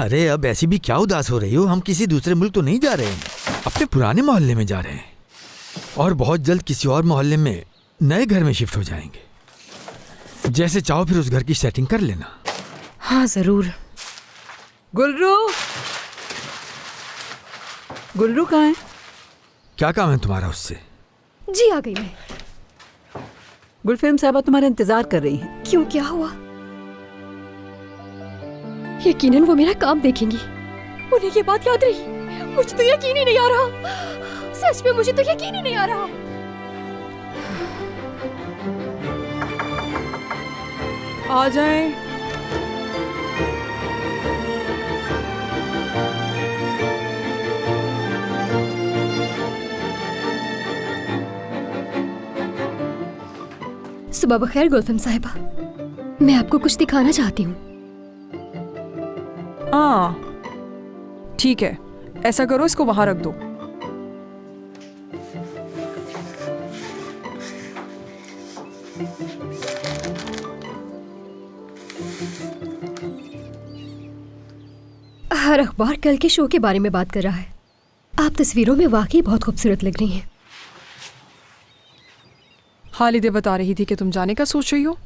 अरे अब ऐसी भी क्या उदास हो रही हो? हम किसी दूसरे मुल्क तो नहीं जा रहे हैं, अपने पुराने मोहल्ले में जा रहे हैं और बहुत जल्द किसी और मोहल्ले में नए घर में शिफ्ट हो जाएंगे। जैसे चाहो फिर उस घर की सेटिंग कर लेना। हाँ जरूर। गुलरू, गुलरू कहाँ है? क्या काम है तुम्हारा उससे? जी आ गई मैं। गुलफेम साहबा तुम्हारा इंतजार कर रही हैं। क्यों, क्या हुआ? यकीनन वो मेरा काम देखेंगी। उन्हें ये बात याद रही। मुझे तो यकीन ही नहीं आ रहा, सच में मुझे तो यकीन ही नहीं आ रहा। आ जाएं। सुबह बखैर गुलफम साहिबा, मैं आपको कुछ दिखाना चाहती हूँ। हाँ ठीक है, ऐसा करो, इसको वहां रख दो। हर अखबार कल के शो के बारे में बात कर रहा है। आप तस्वीरों में वाकई बहुत खूबसूरत लग रही हैं। हालिदे बता रही थी कि तुम जाने का सोच रही हो।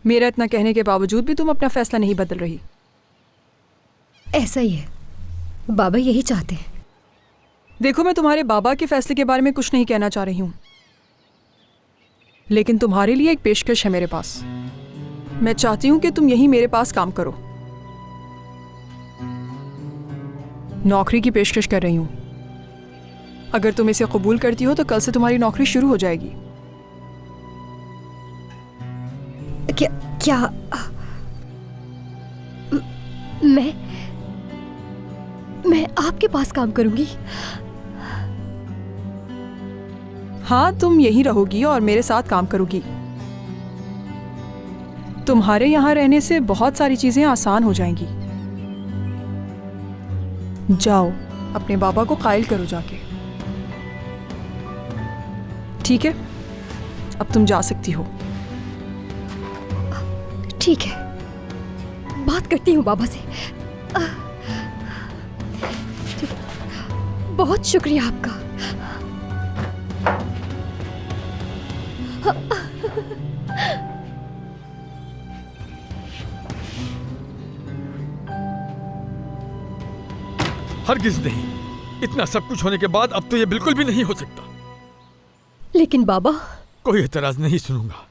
मेरा इतना कहने के बावजूद भी तुम अपना फैसला नहीं बदल रही। ऐसा ही है, बाबा यही चाहते हैं। देखो, मैं तुम्हारे बाबा के फैसले के बारे में कुछ नहीं कहना चाह रही हूं, लेकिन तुम्हारे लिए एक पेशकश है मेरे पास। मैं चाहती हूं कि तुम यहीं मेरे पास काम करो। नौकरी की पेशकश कर रही हूं। अगर तुम इसे कबूल करती हो तो कल से तुम्हारी नौकरी शुरू हो जाएगी। क्या क्या मैं आपके पास काम करूंगी? हाँ, तुम यहीं रहोगी और मेरे साथ काम करोगी। तुम्हारे यहाँ रहने से बहुत सारी चीजें आसान हो जाएंगी। जाओ, अपने बाबा को कायल करो जाके। ठीक है, अब तुम जा सकती हो। ठीक है, बात करती हूँ बाबा से। ठीक है, बहुत शुक्रिया आपका। हरगिज नहीं। इतना सब कुछ होने के बाद अब तो ये बिल्कुल भी नहीं हो सकता। लेकिन बाबा, कोई एतराज नहीं सुनूंगा।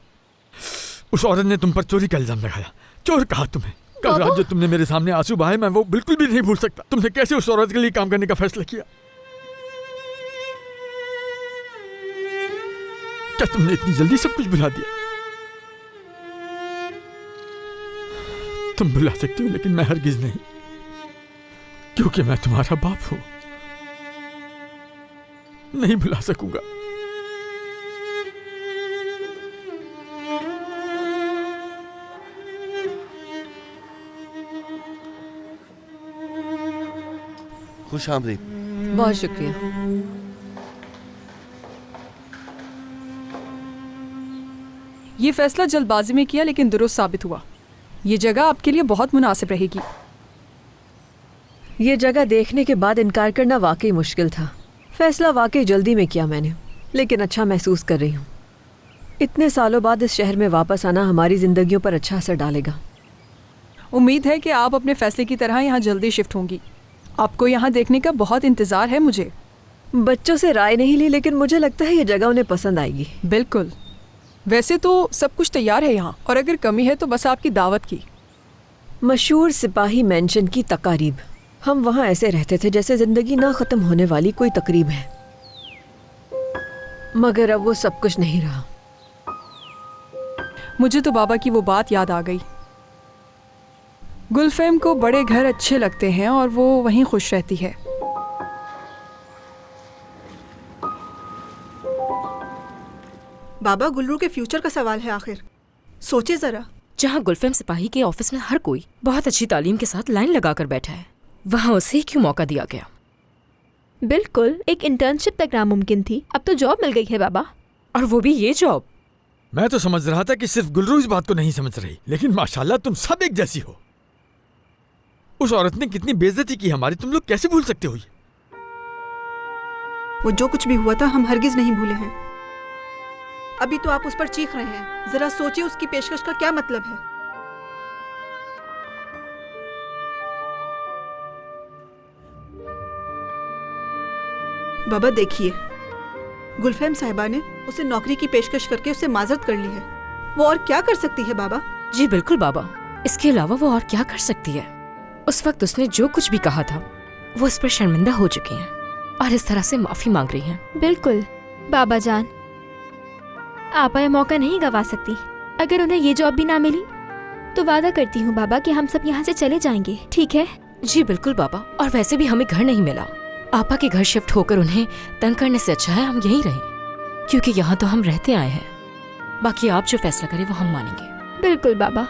उस औरत ने तुम पर चोरी का इल्जाम लगाया। चोर कहा तुम्हें। कल रात जो तुमने मेरे सामने आंसू बहाए, मैं वो बिल्कुल भी नहीं भूल सकता। तुमने कैसे उस औरत के लिए काम करने का फैसला किया? क्या तुमने इतनी जल्दी सब कुछ भुला दिया? तुम भुला सकती हो, लेकिन मैं हरगिज नहीं, क्योंकि मैं तुम्हारा बाप हूं। नहीं भुला सकूंगा। खुश आमदीद। बहुत शुक्रिया। ये फैसला जल्दबाजी में किया, लेकिन दुरुस्त साबित हुआ। ये जगह आपके लिए बहुत मुनासिब रहेगी। ये जगह देखने के बाद इनकार करना वाकई मुश्किल था। फैसला वाकई जल्दी में किया मैंने, लेकिन अच्छा महसूस कर रही हूँ। इतने सालों बाद इस शहर में वापस आना हमारी जिंदगियों पर अच्छा असर डालेगा। उम्मीद है कि आप अपने फैसले की तरह यहाँ जल्दी शिफ्ट होंगी। आपको यहाँ देखने का बहुत इंतज़ार है मुझे। बच्चों से राय नहीं ली, लेकिन मुझे लगता है ये जगह उन्हें पसंद आएगी। बिल्कुल। वैसे तो सब कुछ तैयार है यहाँ, और अगर कमी है तो बस आपकी दावत की। मशहूर सिपाही मेंशन की तकारीब। हम वहाँ ऐसे रहते थे जैसे जिंदगी ना ख़त्म होने वाली कोई तकरीब है, मगर अब वो सब कुछ नहीं रहा। मुझे तो बाबा की वो बात याद आ गई। गुलफेम को बड़े घर अच्छे लगते हैं और वो वहीं खुश रहती है। बाबा, गुल्लू के फ्यूचर का सवाल है आखिर। सोचे जरा। जहाँ गुलफेम सिपाही के ऑफिस में हर कोई बहुत अच्छी तालीम के साथ लाइन लगाकर बैठा है, वहाँ उसे क्यों मौका दिया गया? बिल्कुल, एक इंटर्नशिप तक नामुमकिन थी, अब तो जॉब मिल गई है बाबा। और वो भी ये जॉब। मैं तो समझ रहा था कि सिर्फ गुलरू इस बात को नहीं समझ रही, लेकिन माशाल्लाह तुम सब एक जैसी हो। उस औरत ने कितनी बेइज्जती की हमारी, तुम लोग कैसे भूल सकते हो ये? वो जो कुछ भी हुआ था हम हरगिज नहीं भूले हैं। अभी तो आप उस पर चीख रहे हैं, जरा सोचिए उसकी पेशकश का क्या मतलब है। बाबा देखिए, गुलफहम साहिबा ने उसे नौकरी की पेशकश करके उससे माजरत कर ली है। वो और क्या कर सकती है बाबा? जी बिल्कुल बाबा, इसके अलावा वो और क्या कर सकती है? उस वक्त उसने जो कुछ भी कहा था वो इस पर शर्मिंदा हो चुकी हैं और इस तरह से माफी मांग रही हैं। बिल्कुल बाबा जान, आपा ये मौका नहीं गवा सकती। अगर उन्हें ये जॉब भी ना मिली तो वादा करती हूँ बाबा कि हम सब यहाँ से चले जाएंगे, ठीक है? जी बिल्कुल बाबा, और वैसे भी हमें घर नहीं मिला। आपा के घर शिफ्ट होकर उन्हें तंग करने से अच्छा है हम यहीं रहें, क्योंकि यहाँ तो हम रहते आए हैं। बाकी आप जो फैसला करें वो हम मानेंगे। बिल्कुल बाबा।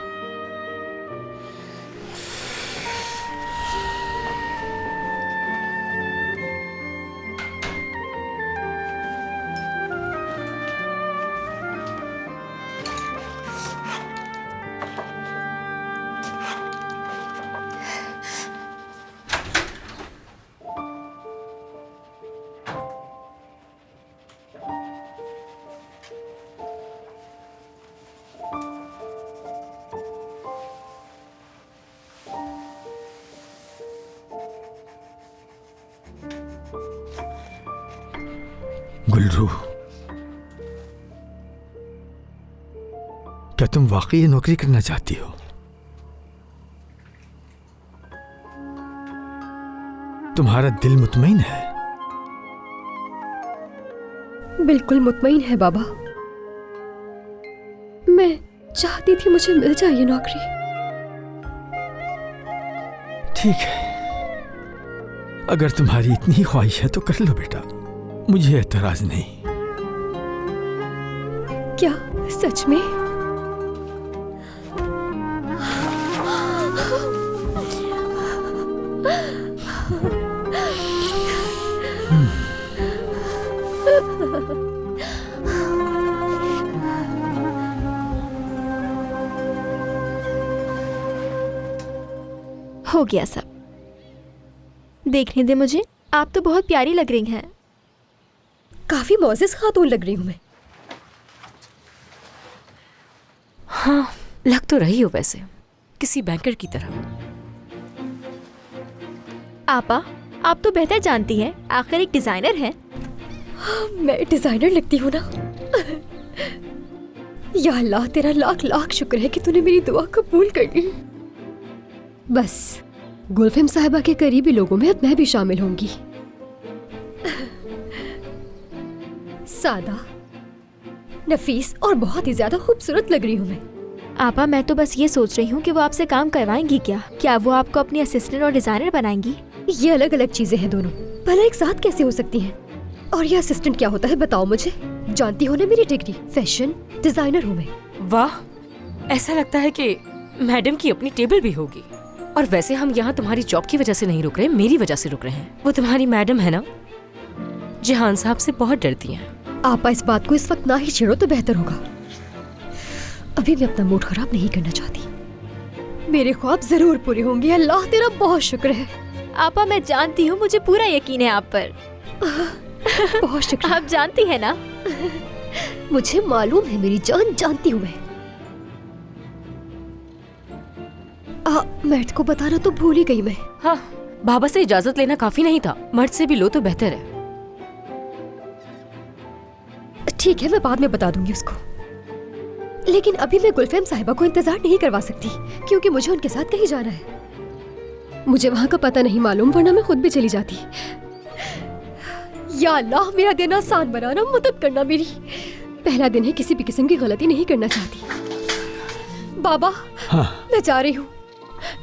गुलरू, क्या तुम वाकई ये नौकरी करना चाहती हो? तुम्हारा दिल मुतमईन है? बिल्कुल मुतमईन है बाबा। मैं चाहती थी मुझे मिल जाए ये नौकरी। ठीक है, अगर तुम्हारी इतनी ख्वाहिश है तो कर लो बेटा, मुझे एतराज नहीं। क्या सच में? हो गया सब। देखने दे मुझे, आप तो बहुत प्यारी लग रही हैं। काफी मौजिज़ खातून लग रही हूँ मैं। हाँ, लग तो रही हो वैसे, किसी बैंकर की तरह। आपा, आप तो बेहतर जानती हैं, आखिर एक डिजाइनर हैं। मैं डिजाइनर लगती हूँ ना? या अल्लाह, तेरा लाख लाख शुक्र है कि तूने मेरी दुआ कबूल कर ली। बस गुलफहम साहिबा के करीबी लोगों में अब मैं भी शामिल होंगी। सादा, नफीस और बहुत ही ज्यादा खूबसूरत लग रही हूँ मैं। आपा, मैं तो बस ये सोच रही हूँ कि वो आपसे काम करवाएंगी क्या? क्या वो आपको अपनी असिस्टेंट और डिजाइनर बनाएंगी? ये अलग अलग चीजें हैं दोनों, भला एक साथ कैसे हो सकती हैं? और ये असिस्टेंट क्या होता है बताओ मुझे? जानती हो ना मेरी डिग्री फैशन डिजाइनर हूँ मैं। वाह, ऐसा लगता है कि मैडम की अपनी टेबल भी होगी। और वैसे हम यहाँ तुम्हारी जॉब की वजह से नहीं रुक रहे, मेरी वजह से रुक रहे हैं। वो तुम्हारी मैडम है ना, जहान साहब से बहुत डरती हैं। आपा, इस बात को इस वक्त ना ही छेड़ो तो बेहतर होगा। अभी मैं अपना मूड खराब नहीं करना चाहती। मेरे ख्वाब जरूर पूरे होंगे। अल्लाह तेरा बहुत शुक्र है। आपा, मैं जानती हूँ, मुझे पूरा यकीन है आप पर। बहुत शुक्र। आप जानती है ना? मुझे मालूम है मेरी जान, जानती हूँ मैं। मर्द को बताना तो भूल ही गई मैं। हाँ, बाबा से इजाजत लेना काफी नहीं था, मर्द से भी लो तो बेहतर है। ठीक है, मैं बाद में बता दूंगी उसको। लेकिन अभी मैं गुलफहम साहिबा को इंतजार नहीं करवा सकती, क्योंकि मुझे उनके साथ कहीं जाना है। मुझे वहां का पता नहीं मालूम, वरना मैं खुद भी चली जाती। या अल्लाह, मेरा दिन आसान बनाना, मदद करना मेरी। पहला दिन है, किसी भी किस्म की गलती नहीं करना चाहती। बाबा, हाँ। मैं जा रही हूँ,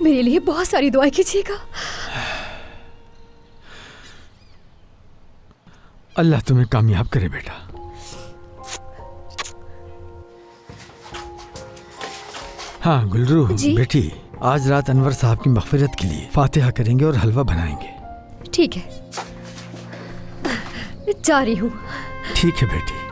मेरे लिए बहुत सारी दुआएं कीजिएगा। अल्लाह तुम्हें कामयाब करे बेटा। हाँ गुलरू बेटी, आज रात अनवर साहब की मग़फ़िरत के लिए फातिहा करेंगे और हलवा बनाएंगे। ठीक है, जा रही हूँ। ठीक है बेटी।